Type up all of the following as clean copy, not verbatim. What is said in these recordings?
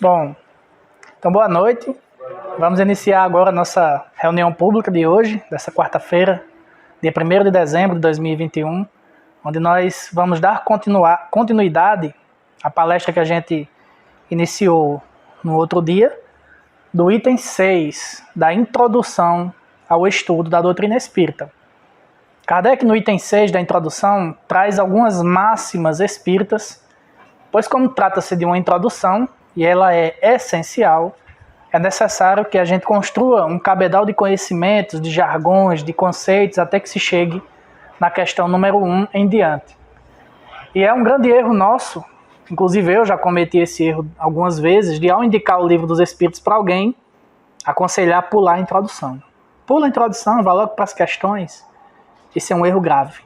Bom, então boa noite. Vamos iniciar agora a nossa reunião pública de hoje, dessa quarta-feira, dia 1º de dezembro de 2021, onde nós vamos dar continuidade à palestra que a gente iniciou no outro dia, do item 6, da introdução ao estudo da doutrina espírita. Kardec, no item 6 da introdução, traz algumas máximas espíritas, pois como trata-se de uma introdução, e ela é essencial, é necessário que a gente construa um cabedal de conhecimentos, de jargões, de conceitos, até que se chegue na questão número 1 em diante. E é um grande erro nosso, inclusive eu já cometi esse erro algumas vezes, de ao indicar o livro dos Espíritos para alguém, aconselhar pular a introdução. Pula a introdução, vai logo para as questões. Esse é um erro grave.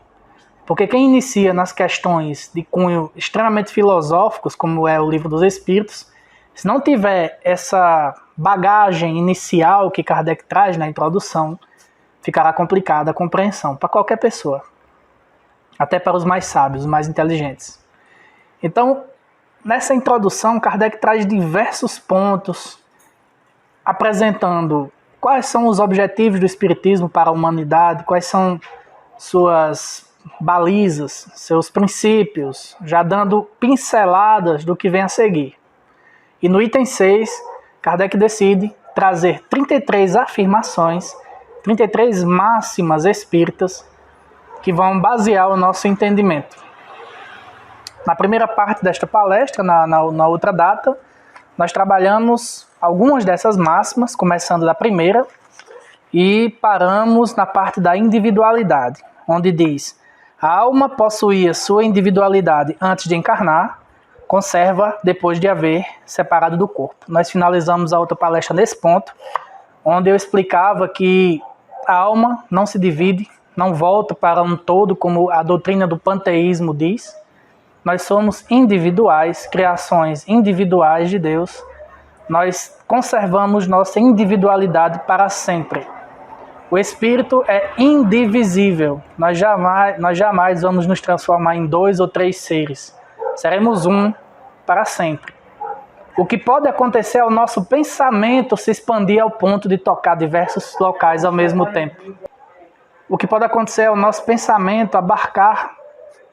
Porque quem inicia nas questões de cunho extremamente filosóficos, como é o livro dos Espíritos, se não tiver essa bagagem inicial que Kardec traz na introdução, ficará complicada a compreensão para qualquer pessoa. Até para os mais sábios, os mais inteligentes. Então, nessa introdução, Kardec traz diversos pontos, apresentando quais são os objetivos do Espiritismo para a humanidade, quais são suas balizas, seus princípios, já dando pinceladas do que vem a seguir. E no item 6, Kardec decide trazer 33 afirmações, 33 máximas espíritas que vão basear o nosso entendimento. Na primeira parte desta palestra, na outra data, nós trabalhamos algumas dessas máximas, começando da primeira, e paramos na parte da individualidade, onde diz: a alma possuía sua individualidade antes de encarnar, conserva depois de haver separado do corpo. Nós finalizamos a outra palestra nesse ponto, onde eu explicava que a alma não se divide, não volta para um todo, como a doutrina do panteísmo diz. Nós somos individuais, criações individuais de Deus. Nós conservamos nossa individualidade para sempre. O espírito é indivisível. Nós jamais vamos nos transformar em 2 ou 3 seres. Seremos um para sempre. O que pode acontecer é o nosso pensamento se expandir ao ponto de tocar diversos locais ao mesmo tempo. O que pode acontecer é o nosso pensamento abarcar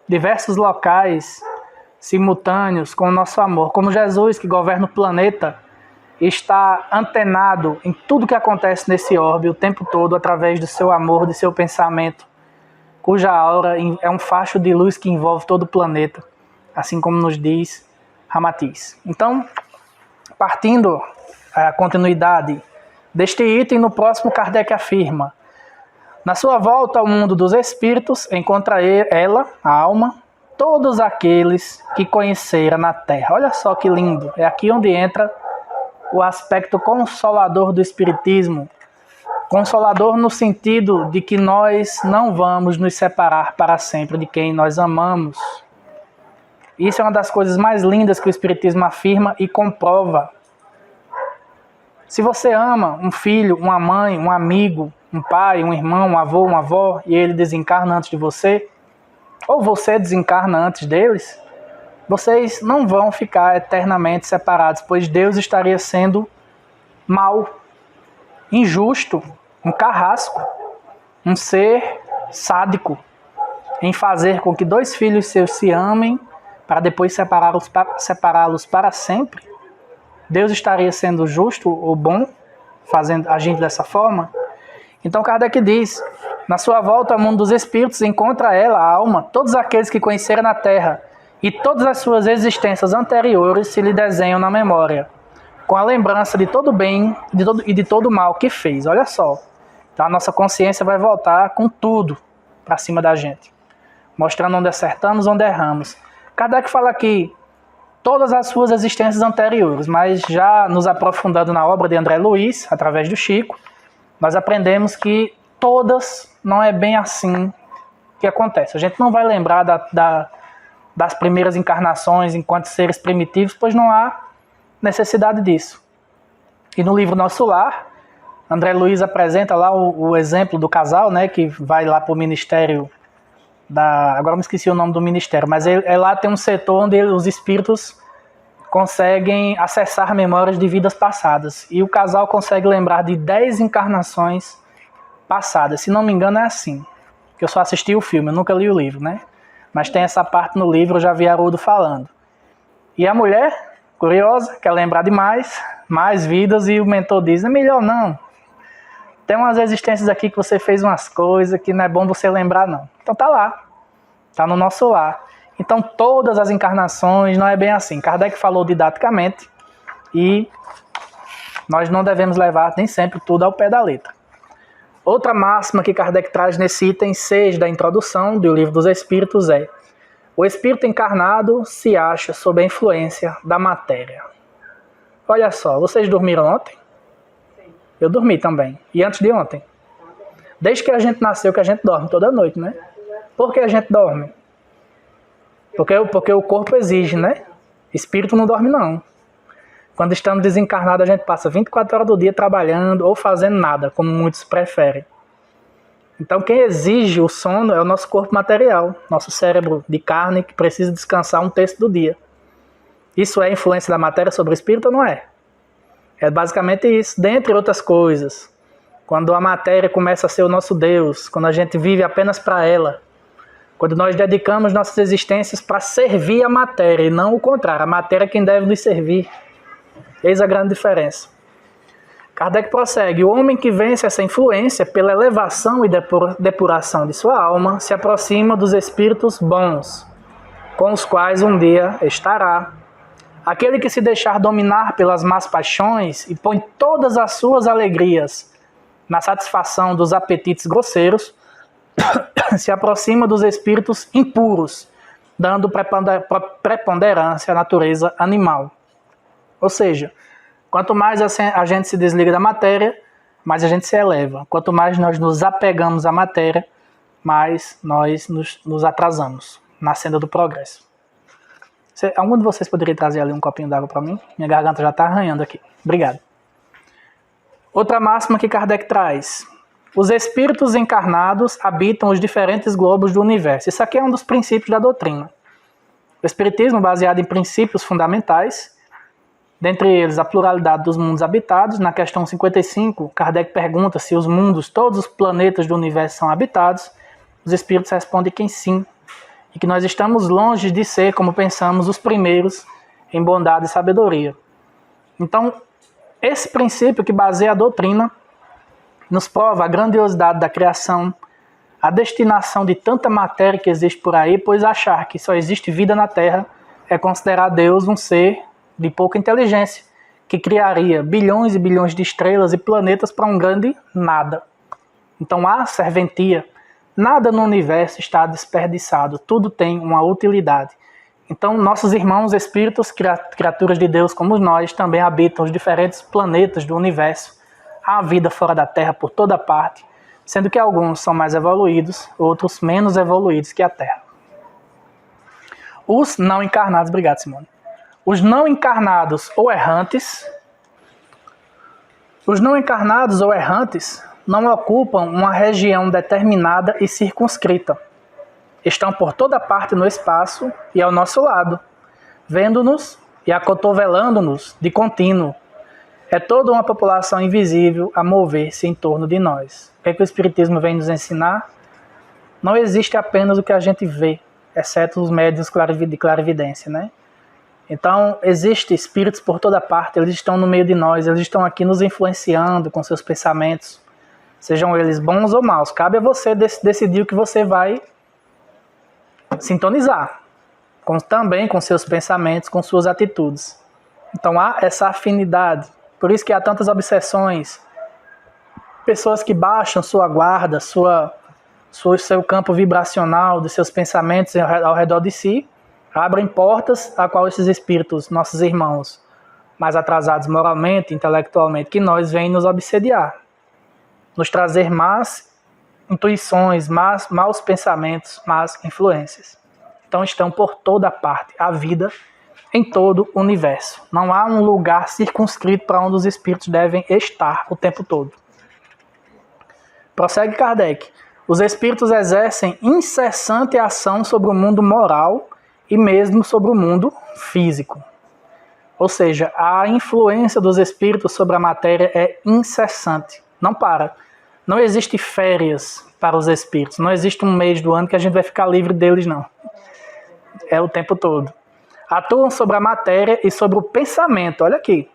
diversos locais simultâneos com o nosso amor. Como Jesus, que governa o planeta, está antenado em tudo que acontece nesse orbe o tempo todo através do seu amor, do seu pensamento, cuja aura é um facho de luz que envolve todo o planeta, assim como nos diz Ramatiz. Então, partindo a continuidade deste item, no próximo Kardec afirma: na sua volta ao mundo dos espíritos, encontra ela, a alma, todos aqueles que conhecera na terra. Olha só que lindo, é aqui onde entra o aspecto consolador do Espiritismo. Consolador no sentido de que nós não vamos nos separar para sempre de quem nós amamos. Isso é uma das coisas mais lindas que o Espiritismo afirma e comprova. Se você ama um filho, uma mãe, um amigo, um pai, um irmão, um avô, uma avó, e ele desencarna antes de você, ou você desencarna antes deles, vocês não vão ficar eternamente separados, pois Deus estaria sendo mau, injusto, um carrasco, um ser sádico, em fazer com que 2 filhos seus se amem para depois separá-los para sempre. Deus estaria sendo justo ou bom, agindo dessa forma? Então Kardec diz: na sua volta ao mundo dos espíritos, encontra ela, a alma, todos aqueles que conheceram na terra, e todas as suas existências anteriores se lhe desenham na memória, com a lembrança de todo o bem e de todo o mal que fez. Olha só. Então a nossa consciência vai voltar com tudo para cima da gente, mostrando onde acertamos, onde erramos. Kardec fala aqui todas as suas existências anteriores, mas já nos aprofundando na obra de André Luiz, através do Chico, nós aprendemos que todas não é bem assim que acontece. A gente não vai lembrar das primeiras encarnações enquanto seres primitivos, pois não há necessidade disso. E no livro Nosso Lar, André Luiz apresenta lá o exemplo do casal, né, que vai lá para o ministério agora me esqueci o nome do ministério, mas lá tem um setor onde os espíritos conseguem acessar memórias de vidas passadas. E o casal consegue lembrar de 10 encarnações passadas. Se não me engano é assim. Eu só assisti o filme, eu nunca li o livro, né? Mas tem essa parte no livro, eu já vi Haroldo falando. E a mulher, curiosa, quer lembrar de mais vidas, e o mentor diz, é melhor não. Tem umas existências aqui que você fez umas coisas que não é bom você lembrar não. Então tá lá, tá no nosso lar. Então todas as encarnações não é bem assim. Kardec falou didaticamente e nós não devemos levar nem sempre tudo ao pé da letra. Outra máxima que Kardec traz nesse item 6 da introdução do Livro dos Espíritos é: o espírito encarnado se acha sob a influência da matéria. Olha só, vocês dormiram ontem? Sim. Eu dormi também. E antes de ontem? Desde que a gente nasceu que a gente dorme toda noite, né? Por que a gente dorme? Porque o corpo exige, né? Espírito não dorme não. Quando estamos desencarnados, a gente passa 24 horas do dia trabalhando ou fazendo nada, como muitos preferem. Então quem exige o sono é o nosso corpo material, nosso cérebro de carne, que precisa descansar um terço do dia. Isso é influência da matéria sobre o espírito ou não é? É basicamente isso, dentre outras coisas. Quando a matéria começa a ser o nosso Deus, quando a gente vive apenas para ela, quando nós dedicamos nossas existências para servir a matéria e não o contrário, a matéria é quem deve nos servir. Eis a grande diferença. Kardec prossegue: o homem que vence essa influência pela elevação e depuração de sua alma se aproxima dos espíritos bons, com os quais um dia estará. Aquele que se deixar dominar pelas más paixões e põe todas as suas alegrias na satisfação dos apetites grosseiros, se aproxima dos espíritos impuros, dando preponderância à natureza animal. Ou seja, quanto mais a gente se desliga da matéria, mais a gente se eleva. Quanto mais nós nos apegamos à matéria, mais nós nos atrasamos na senda do progresso. Algum de vocês poderia trazer ali um copinho d'água para mim? Minha garganta já está arranhando aqui. Obrigado. Outra máxima que Kardec traz: os espíritos encarnados habitam os diferentes globos do universo. Isso aqui é um dos princípios da doutrina. O espiritismo, baseado em princípios fundamentais, dentre eles a pluralidade dos mundos habitados. Na questão 55, Kardec pergunta se os mundos, todos os planetas do universo são habitados. Os espíritos respondem que sim, e que nós estamos longe de ser, como pensamos, os primeiros em bondade e sabedoria. Então, esse princípio que baseia a doutrina nos prova a grandiosidade da criação, a destinação de tanta matéria que existe por aí, pois achar que só existe vida na Terra é considerar Deus um ser de pouca inteligência, que criaria bilhões e bilhões de estrelas e planetas para um grande nada. Então há serventia, nada no universo está desperdiçado, tudo tem uma utilidade. Então nossos irmãos espíritos, criaturas de Deus como nós, também habitam os diferentes planetas do universo. Há vida fora da Terra por toda parte, sendo que alguns são mais evoluídos, outros menos evoluídos que a Terra. Os não encarnados, obrigado Simone. Os não encarnados ou errantes não ocupam uma região determinada e circunscrita. Estão por toda parte no espaço e ao nosso lado, vendo-nos e acotovelando-nos de contínuo. É toda uma população invisível a mover-se em torno de nós. O que o Espiritismo vem nos ensinar? Não existe apenas o que a gente vê, exceto os médiuns de clarividência, né? Então, existem espíritos por toda parte, eles estão no meio de nós, eles estão aqui nos influenciando com seus pensamentos, sejam eles bons ou maus. Cabe a você decidir o que você vai sintonizar, também com seus pensamentos, com suas atitudes. Então, há essa afinidade. Por isso que há tantas obsessões, pessoas que baixam sua guarda, seu campo vibracional de seus pensamentos ao redor de si, abrem portas a qual esses espíritos, nossos irmãos, mais atrasados moralmente, intelectualmente, que nós, vêm nos obsediar, nos trazer más intuições, maus pensamentos, más influências. Então estão por toda parte, a vida em todo o universo. Não há um lugar circunscrito para onde os espíritos devem estar o tempo todo. Prossegue Kardec. Os espíritos exercem incessante ação sobre o mundo moral e mesmo sobre o mundo físico. Ou seja, a influência dos espíritos sobre a matéria é incessante, não para. Não existe férias para os espíritos, não existe um mês do ano que a gente vai ficar livre deles, não. É o tempo todo. Atuam sobre a matéria e sobre o pensamento, olha aqui.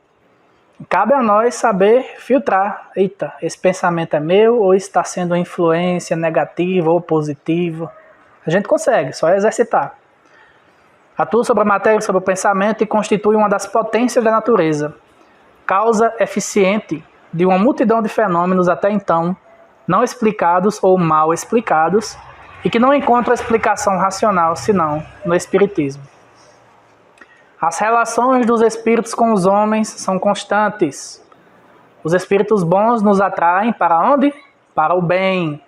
Cabe a nós saber filtrar. Eita, esse pensamento é meu ou está sendo uma influência negativa ou positiva? A gente consegue, só exercitar. Atua sobre a matéria e sobre o pensamento e constitui uma das potências da natureza. Causa eficiente de uma multidão de fenômenos até então não explicados ou mal explicados e que não encontram explicação racional senão no espiritismo. As relações dos espíritos com os homens são constantes. Os espíritos bons nos atraem para onde? Para o bem.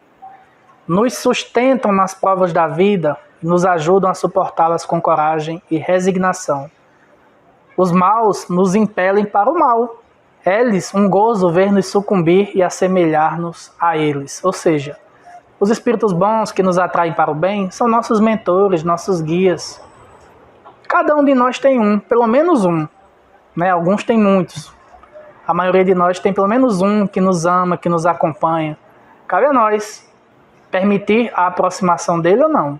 Nos sustentam nas provas da vida e nos ajudam a suportá-las com coragem e resignação. Os maus nos impelem para o mal. É-lhes um gozo ver-nos sucumbir e assemelhar-nos a eles. Ou seja, os espíritos bons que nos atraem para o bem são nossos mentores, nossos guias. Cada um de nós tem um, pelo menos um. Né? Alguns têm muitos. A maioria de nós tem pelo menos um que nos ama, que nos acompanha. Cabe a nós permitir a aproximação dele ou não.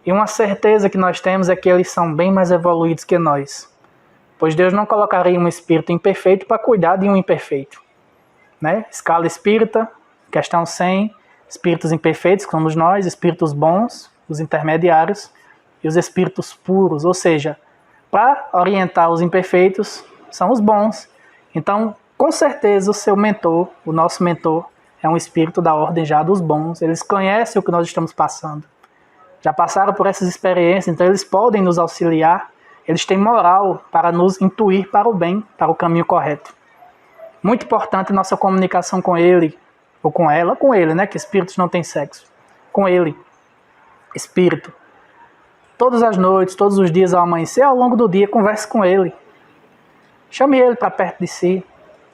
E uma certeza que nós temos é que eles são bem mais evoluídos que nós. Pois Deus não colocaria um espírito imperfeito para cuidar de um imperfeito. Né? Escala espírita, questão 100, espíritos imperfeitos, que somos nós, espíritos bons, os intermediários, e os espíritos puros, ou seja, para orientar os imperfeitos, são os bons. Então, com certeza, o seu mentor, o nosso mentor, é um espírito da ordem já dos bons. Eles conhecem o que nós estamos passando. Já passaram por essas experiências, então eles podem nos auxiliar. Eles têm moral para nos intuir para o bem, para o caminho correto. Muito importante nossa comunicação com ele, ou com ela, com ele, né? Que espíritos não têm sexo. Com ele, espírito. Todas as noites, todos os dias ao amanhecer, ao longo do dia, converse com ele. Chame ele para perto de si.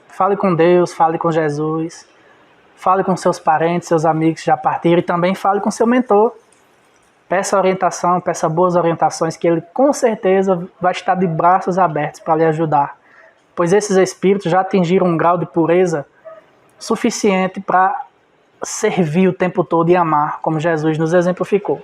Fale com Deus, fale com Jesus. Fale com seus parentes, seus amigos que já partiram. E também fale com seu mentor. Peça orientação, peça boas orientações, que ele com certeza vai estar de braços abertos para lhe ajudar. Pois esses espíritos já atingiram um grau de pureza suficiente para servir o tempo todo e amar, como Jesus nos exemplificou.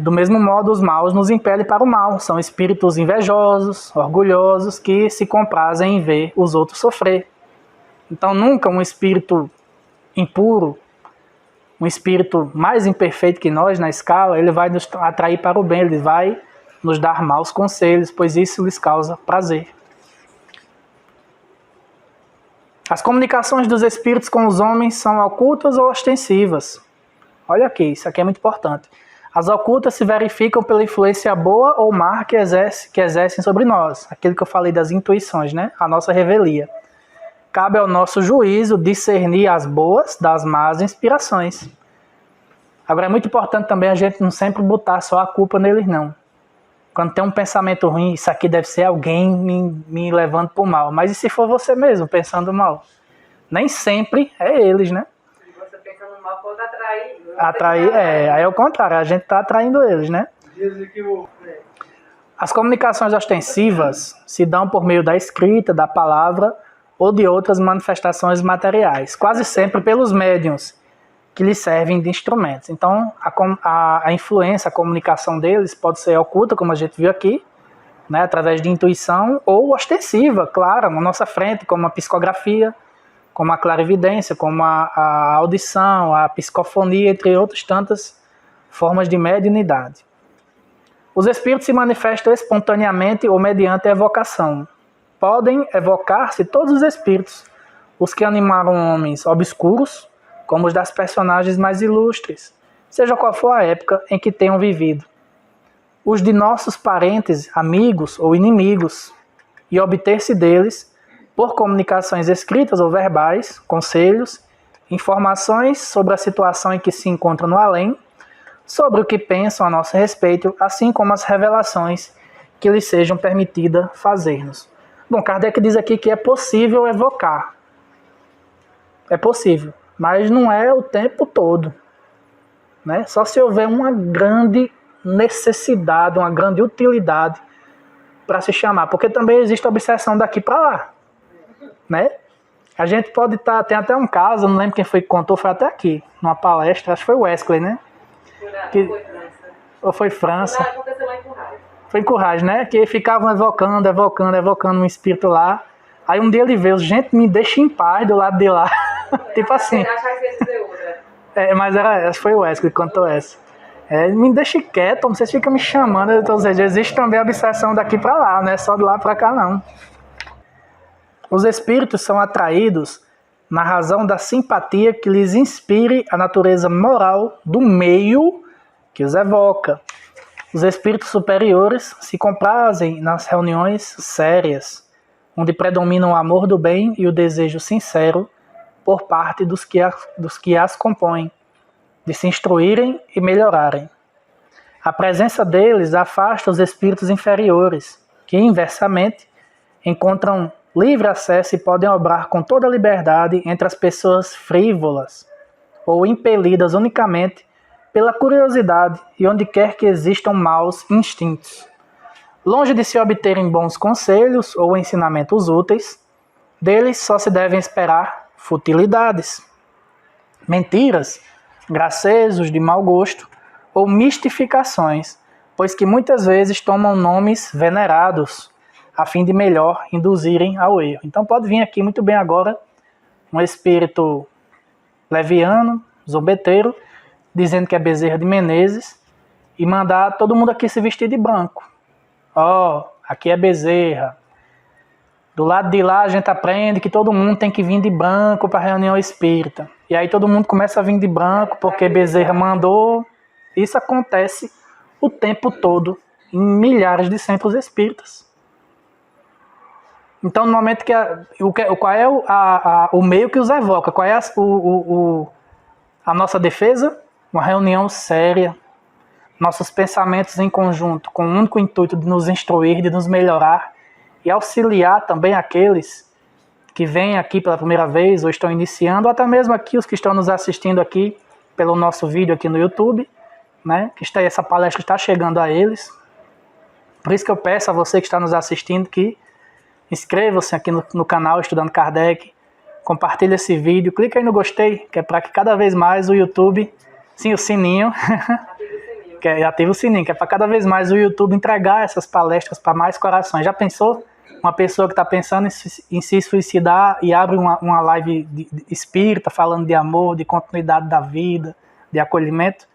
Do mesmo modo, os maus nos impelem para o mal. São espíritos invejosos, orgulhosos, que se comprazem em ver os outros sofrer. Então, nunca um espírito impuro, um espírito mais imperfeito que nós na escala, ele vai nos atrair para o bem, ele vai nos dar maus conselhos, pois isso lhes causa prazer. As comunicações dos espíritos com os homens são ocultas ou ostensivas. Olha aqui, isso aqui é muito importante. As ocultas se verificam pela influência boa ou má que exercem sobre nós. Aquilo que eu falei das intuições, né? A nossa revelia. Cabe ao nosso juízo discernir as boas das más inspirações. Agora é muito importante também a gente não sempre botar só a culpa neles, não. Quando tem um pensamento ruim, isso aqui deve ser alguém me levando para o mal. Mas e se for você mesmo pensando mal? Nem sempre é eles, né? Mal pode atrair. Aí é o contrário, a gente está atraindo eles, né? As comunicações ostensivas se dão por meio da escrita, da palavra ou de outras manifestações materiais, quase sempre pelos médiuns que lhes servem de instrumentos. Então, a influência, a comunicação deles pode ser oculta, como a gente viu aqui, né, através de intuição, ou ostensiva, claro, na nossa frente, como a psicografia, como a clarividência, como a audição, a psicofonia, entre outras tantas formas de mediunidade. Os espíritos se manifestam espontaneamente ou mediante evocação. Podem evocar-se todos os espíritos, os que animaram homens obscuros, como os das personagens mais ilustres, seja qual for a época em que tenham vivido. Os de nossos parentes, amigos ou inimigos, e obter-se deles, por comunicações escritas ou verbais, conselhos, informações sobre a situação em que se encontram no além, sobre o que pensam a nosso respeito, assim como as revelações que lhes sejam permitidas fazer-nos. Bom, Kardec diz aqui que é possível evocar. É possível, mas não é o tempo todo, né? Só se houver uma grande necessidade, uma grande utilidade para se chamar, porque também existe a obsessão daqui para lá, né? A gente pode estar, tem até um caso, não lembro quem foi que contou, foi até aqui, numa palestra, acho que foi o Wesley, né? Foi França. Ou foi França? Não, aconteceu lá em Currais. Foi em Currais, né? Que ficavam evocando um espírito lá. Aí um dia ele veio, gente, me deixa em paz do lado de lá. Tipo assim. Eu achava que ia dizer outra. Mas foi o Wesley que contou essa. Me deixe quieto, vocês ficam me chamando. Ou seja, existe também a obsessão daqui para lá, não é só de lá para cá, não. Os espíritos são atraídos na razão da simpatia que lhes inspire a natureza moral do meio que os evoca. Os espíritos superiores se comprazem nas reuniões sérias, onde predominam o amor do bem e o desejo sincero por parte dos que as compõem, de se instruírem e melhorarem. A presença deles afasta os espíritos inferiores, que, inversamente, encontram livre acesso e podem obrar com toda a liberdade entre as pessoas frívolas ou impelidas unicamente pela curiosidade e onde quer que existam maus instintos. Longe de se obterem bons conselhos ou ensinamentos úteis, deles só se devem esperar futilidades, mentiras, gracejos de mau gosto ou mistificações, pois que muitas vezes tomam nomes venerados, a fim de melhor induzirem ao erro. Então pode vir aqui muito bem agora um espírito leviano, zombeteiro, dizendo que é Bezerra de Menezes, e mandar todo mundo aqui se vestir de branco. Aqui é Bezerra. Do lado de lá a gente aprende que todo mundo tem que vir de branco para a reunião espírita. E aí todo mundo começa a vir de branco porque Bezerra mandou. Isso acontece o tempo todo em milhares de centros espíritas. Então, no momento qual é o meio que os evoca? Qual é a nossa defesa? Uma reunião séria, nossos pensamentos em conjunto, com o único intuito de nos instruir, de nos melhorar e auxiliar também aqueles que vêm aqui pela primeira vez ou estão iniciando, ou até mesmo aqui os que estão nos assistindo aqui pelo nosso vídeo aqui no YouTube, né? Essa palestra está chegando a eles. Por isso que eu peço a você que está nos assistindo que inscreva-se aqui no canal Estudando Kardec, compartilhe esse vídeo, clica aí no gostei, que é para que cada vez mais o YouTube, sim, o sininho, ativa o sininho, que é para cada vez mais o YouTube entregar essas palestras para mais corações. Já pensou? Uma pessoa que está pensando em se suicidar e abre uma live de espírita falando de amor, de continuidade da vida, de acolhimento?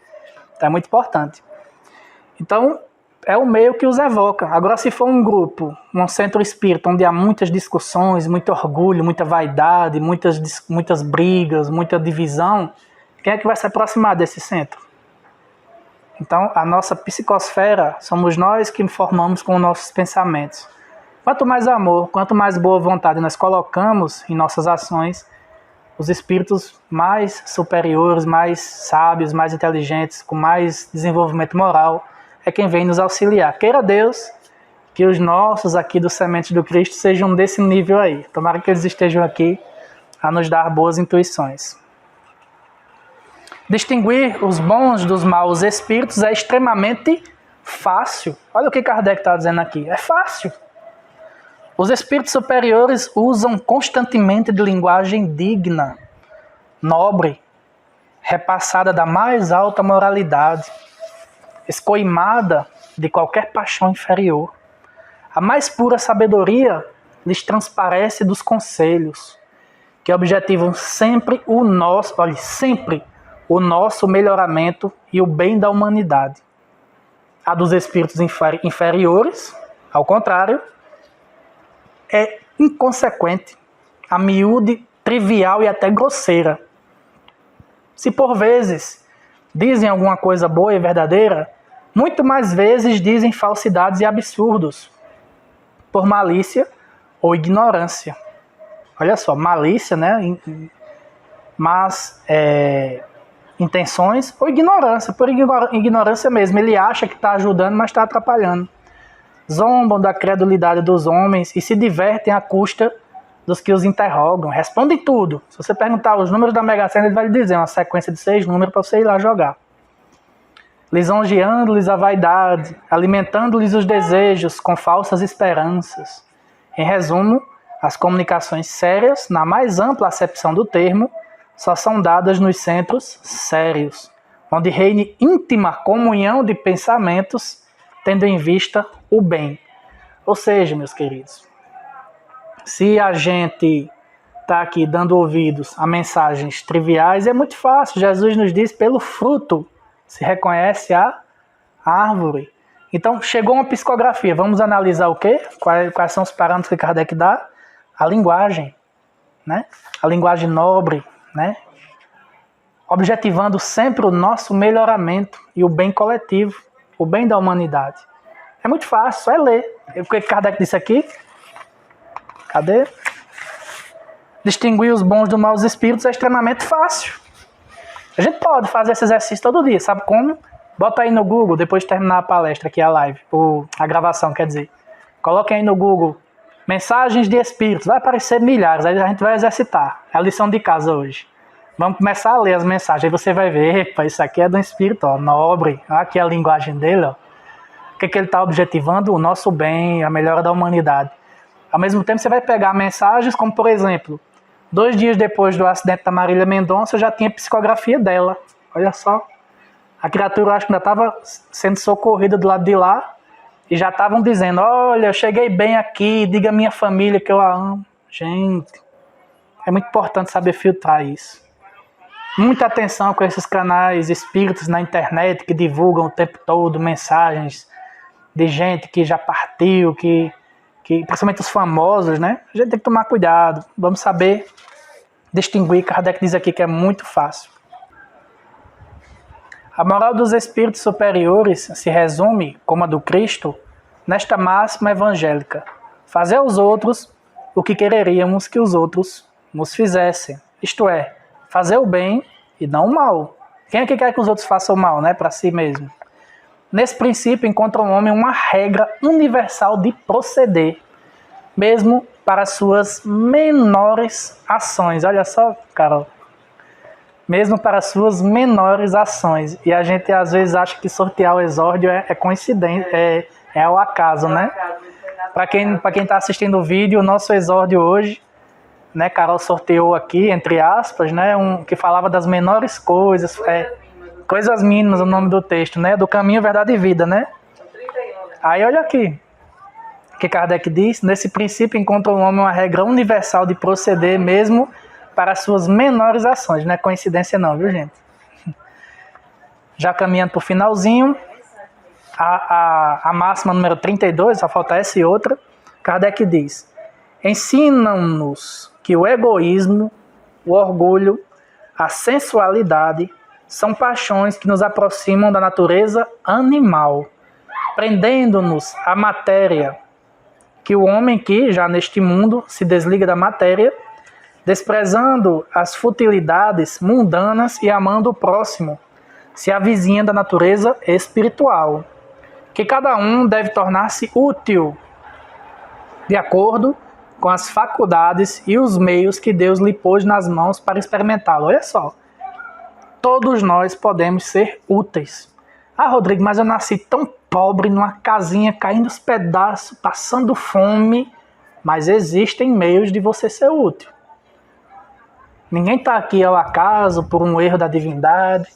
Então é muito importante. Então, é o meio que os evoca. Agora, se for um grupo, um centro espírita, onde há muitas discussões, muito orgulho, muita vaidade, muitas brigas, muita divisão, quem é que vai se aproximar desse centro? Então, a nossa psicosfera somos nós que formamos com os nossos pensamentos. Quanto mais amor, quanto mais boa vontade nós colocamos em nossas ações, os espíritos mais superiores, mais sábios, mais inteligentes, com mais desenvolvimento moral, é quem vem nos auxiliar. Queira Deus que os nossos aqui do Sementes do Cristo sejam desse nível aí. Tomara que eles estejam aqui a nos dar boas intuições. Distinguir os bons dos maus espíritos é extremamente fácil. Olha o que Kardec está dizendo aqui. É fácil. Os espíritos superiores usam constantemente de linguagem digna, nobre, repassada da mais alta moralidade, escoimada de qualquer paixão inferior. A mais pura sabedoria lhes transparece dos conselhos, que objetivam sempre o nosso melhoramento e o bem da humanidade. A dos espíritos inferiores, ao contrário, é inconsequente, a miúde, trivial e até grosseira. Se por vezes dizem alguma coisa boa e verdadeira, muito mais vezes dizem falsidades e absurdos, por malícia ou ignorância. Olha só, malícia, né? Mas intenções ou ignorância, por ignorância mesmo. Ele acha que está ajudando, mas está atrapalhando. Zombam da credulidade dos homens e se divertem à custa dos que os interrogam. Respondem tudo. Se você perguntar os números da Mega Sena, ele vai lhe dizer uma sequência de 6 números para você ir lá jogar. lisonjeando-lhes a vaidade, alimentando-lhes os desejos com falsas esperanças. Em resumo, as comunicações sérias, na mais ampla acepção do termo, só são dadas nos centros sérios, onde reine íntima comunhão de pensamentos, tendo em vista o bem. Ou seja, meus queridos, se a gente está aqui dando ouvidos a mensagens triviais, é muito fácil. Jesus nos diz, pelo fruto se reconhece a árvore. Então, chegou uma psicografia. Vamos analisar o quê? Quais são os parâmetros que Kardec dá? A linguagem, né? A linguagem nobre, né? Objetivando sempre o nosso melhoramento e o bem coletivo, o bem da humanidade. É muito fácil, só é ler. O que Kardec disse aqui? Cadê? Distinguir os bons dos maus espíritos é extremamente fácil. A gente pode fazer esse exercício todo dia, sabe como? Bota aí no Google, depois de terminar a palestra aqui, a live, ou a gravação, quer dizer. Coloquem aí no Google, mensagens de espíritos, vai aparecer milhares, aí a gente vai exercitar. É a lição de casa hoje. Vamos começar a ler as mensagens, aí você vai ver, epa, isso aqui é de um espírito, ó, nobre, olha aqui a linguagem dele, ó. O que ele está objetivando? O nosso bem, a melhora da humanidade. Ao mesmo tempo, você vai pegar mensagens como, por exemplo, 2 dias depois do acidente da Marília Mendonça, já tinha psicografia dela. Olha só. A criatura, acho que ainda estava sendo socorrida do lado de lá. E já estavam dizendo, olha, eu cheguei bem aqui, diga à minha família que eu a amo. Gente, é muito importante saber filtrar isso. Muita atenção com esses canais espíritos na internet que divulgam o tempo todo mensagens de gente que já partiu, que principalmente os famosos, né? A gente tem que tomar cuidado. Vamos saber distinguir. Kardec diz aqui que é muito fácil. A moral dos espíritos superiores se resume, como a do Cristo, nesta máxima evangélica: fazer aos outros o que quereríamos que os outros nos fizessem. Isto é, fazer o bem e não o mal. Quem é que quer que os outros façam o mal, né? Para si mesmo. Nesse princípio encontra o homem uma regra universal de proceder, mesmo para suas menores ações. Olha só, Carol. Mesmo para suas menores ações. E a gente às vezes acha que sortear o exórdio é coincidência, é ao acaso, né? Para quem está assistindo o vídeo, o nosso exórdio hoje, né, Carol sorteou aqui, entre aspas, né, que falava das menores coisas, coisas mínimas, o nome do texto, né? Do caminho, verdade e vida, né? Aí olha aqui, o que Kardec diz: nesse princípio encontra o homem uma regra universal de proceder mesmo para suas menores ações. Não é coincidência não, viu, gente? Já caminhando para o finalzinho, a máxima número 32, só falta essa e outra, Kardec diz: ensinam-nos que o egoísmo, o orgulho, a sensualidade são paixões que nos aproximam da natureza animal, prendendo-nos à matéria, que o homem que, já neste mundo, se desliga da matéria, desprezando as futilidades mundanas e amando o próximo, se avizinha da natureza espiritual, que cada um deve tornar-se útil, de acordo com as faculdades e os meios que Deus lhe pôs nas mãos para experimentá-lo. Olha só. Todos nós podemos ser úteis. Ah, Rodrigo, mas eu nasci tão pobre, numa casinha, caindo os pedaços, passando fome. Mas existem meios de você ser útil. Ninguém está aqui ao acaso, por um erro da divindade.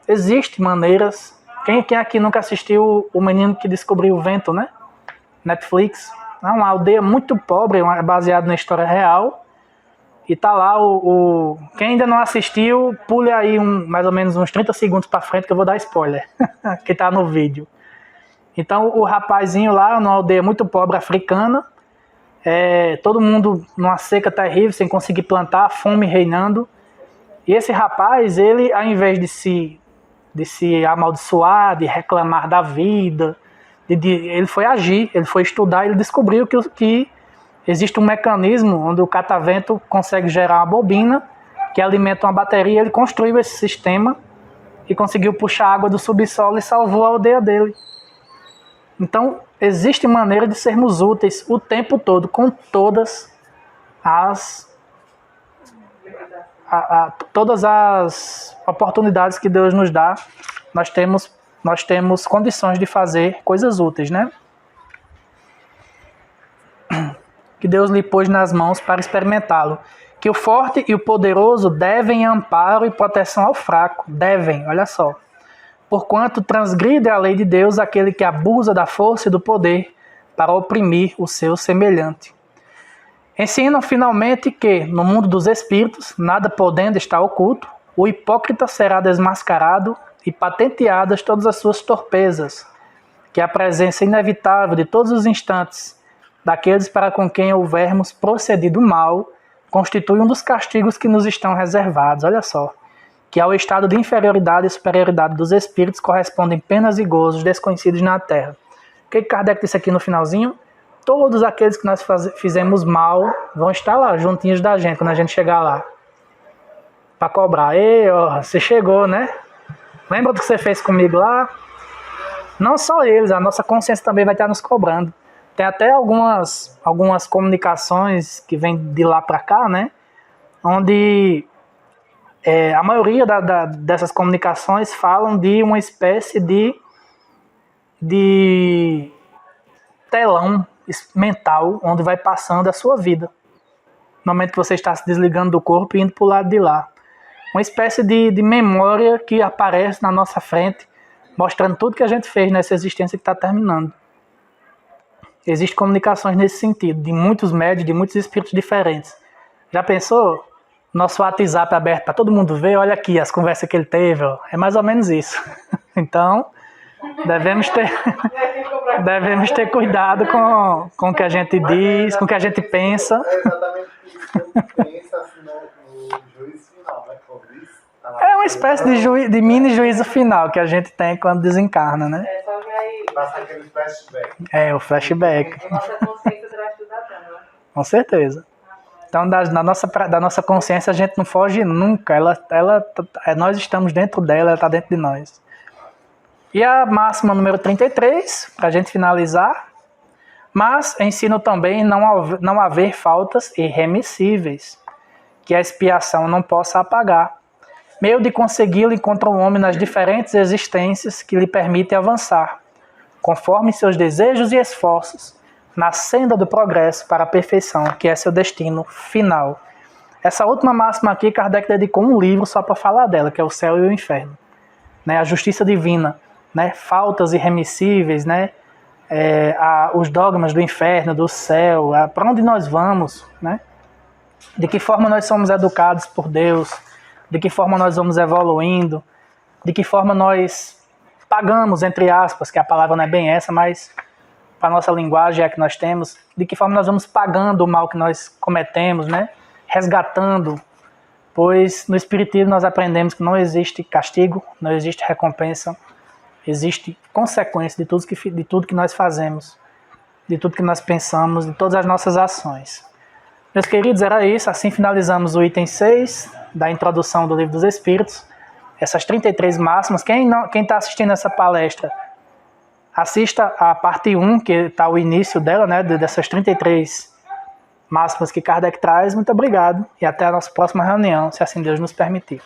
Existem maneiras. Quem aqui nunca assistiu O Menino que Descobriu o Vento, né? Netflix. É uma aldeia muito pobre, baseada na história real. E tá lá quem ainda não assistiu, pule aí mais ou menos uns 30 segundos para frente que eu vou dar spoiler, que tá no vídeo. Então o rapazinho lá, numa aldeia muito pobre africana, todo mundo numa seca terrível, sem conseguir plantar, fome reinando. E esse rapaz, ele, ao invés de se amaldiçoar, de reclamar da vida, ele foi agir, ele foi estudar, ele descobriu que existe um mecanismo onde o catavento consegue gerar uma bobina que alimenta uma bateria. Ele construiu esse sistema e conseguiu puxar água do subsolo e salvou a aldeia dele. Então, existe maneira de sermos úteis o tempo todo, com todas as oportunidades que Deus nos dá. Nós temos nós temos condições de fazer coisas úteis, né? Que Deus lhe pôs nas mãos para experimentá-lo. Que o forte e o poderoso devem amparo e proteção ao fraco. Devem, olha só. Porquanto transgride a lei de Deus aquele que abusa da força e do poder para oprimir o seu semelhante. Ensinam finalmente que, no mundo dos espíritos, nada podendo estar oculto, o hipócrita será desmascarado e patenteadas todas as suas torpezas, que a presença inevitável de todos os instantes daqueles para com quem houvermos procedido mal constitui um dos castigos que nos estão reservados. Olha só. Que ao estado de inferioridade e superioridade dos espíritos correspondem penas e gozos desconhecidos na terra. O que Kardec disse aqui no finalzinho? Todos aqueles que nós fizemos mal vão estar lá, juntinhos da gente, quando a gente chegar lá. Para cobrar. Ei, ó, você chegou, né? Lembra do que você fez comigo lá? Não só eles, a nossa consciência também vai estar nos cobrando. Tem até algumas comunicações que vêm de lá para cá, né? Onde... a maioria dessas comunicações falam de uma espécie de telão mental onde vai passando a sua vida. No momento que você está se desligando do corpo e indo para o lado de lá. Uma espécie de memória que aparece na nossa frente, mostrando tudo que a gente fez nessa existência que está terminando. Existem comunicações nesse sentido, de muitos médios, de muitos espíritos diferentes. Já pensou? Nosso WhatsApp aberto para todo mundo ver, olha aqui as conversas que ele teve, ó. É mais ou menos isso. Então, devemos ter cuidado com o que a gente diz, com o que a gente pensa. É exatamente isso que a gente pensa assim, no juízo final, né? É uma espécie de mini juízo final que a gente tem quando desencarna, né? É só que aí. Passa aquele flashback. É, o flashback. Nossa consciência terá estudado, né? Com certeza. Então, da nossa consciência, a gente não foge nunca. Nós estamos dentro dela, ela está dentro de nós. E a máxima número 33, para a gente finalizar. Mas ensino também não haver faltas irremissíveis, que a expiação não possa apagar. Meio de consegui-lo encontra o homem nas diferentes existências que lhe permitem avançar, conforme seus desejos e esforços, na senda do progresso para a perfeição, que é seu destino final. Essa última máxima aqui, Kardec dedicou um livro só para falar dela, que é o Céu e o Inferno. Né? A justiça divina, né? Faltas irremissíveis, né? Os dogmas do inferno, do céu, para onde nós vamos, né? De que forma nós somos educados por Deus, de que forma nós vamos evoluindo, de que forma nós pagamos, entre aspas, que a palavra não é bem essa, mas... para a nossa linguagem é a que nós temos, de que forma nós vamos pagando o mal que nós cometemos, né? Resgatando, pois no Espiritismo nós aprendemos que não existe castigo, não existe recompensa, existe consequência de tudo que nós fazemos, de tudo que nós pensamos, de todas as nossas ações. Meus queridos, era isso, assim finalizamos o item 6 da introdução do Livro dos Espíritos, essas 33 máximas. Quem está assistindo essa palestra, assista a parte 1, que está o início dela, né, dessas 33 máximas que Kardec traz. Muito obrigado e até a nossa próxima reunião, se assim Deus nos permitir.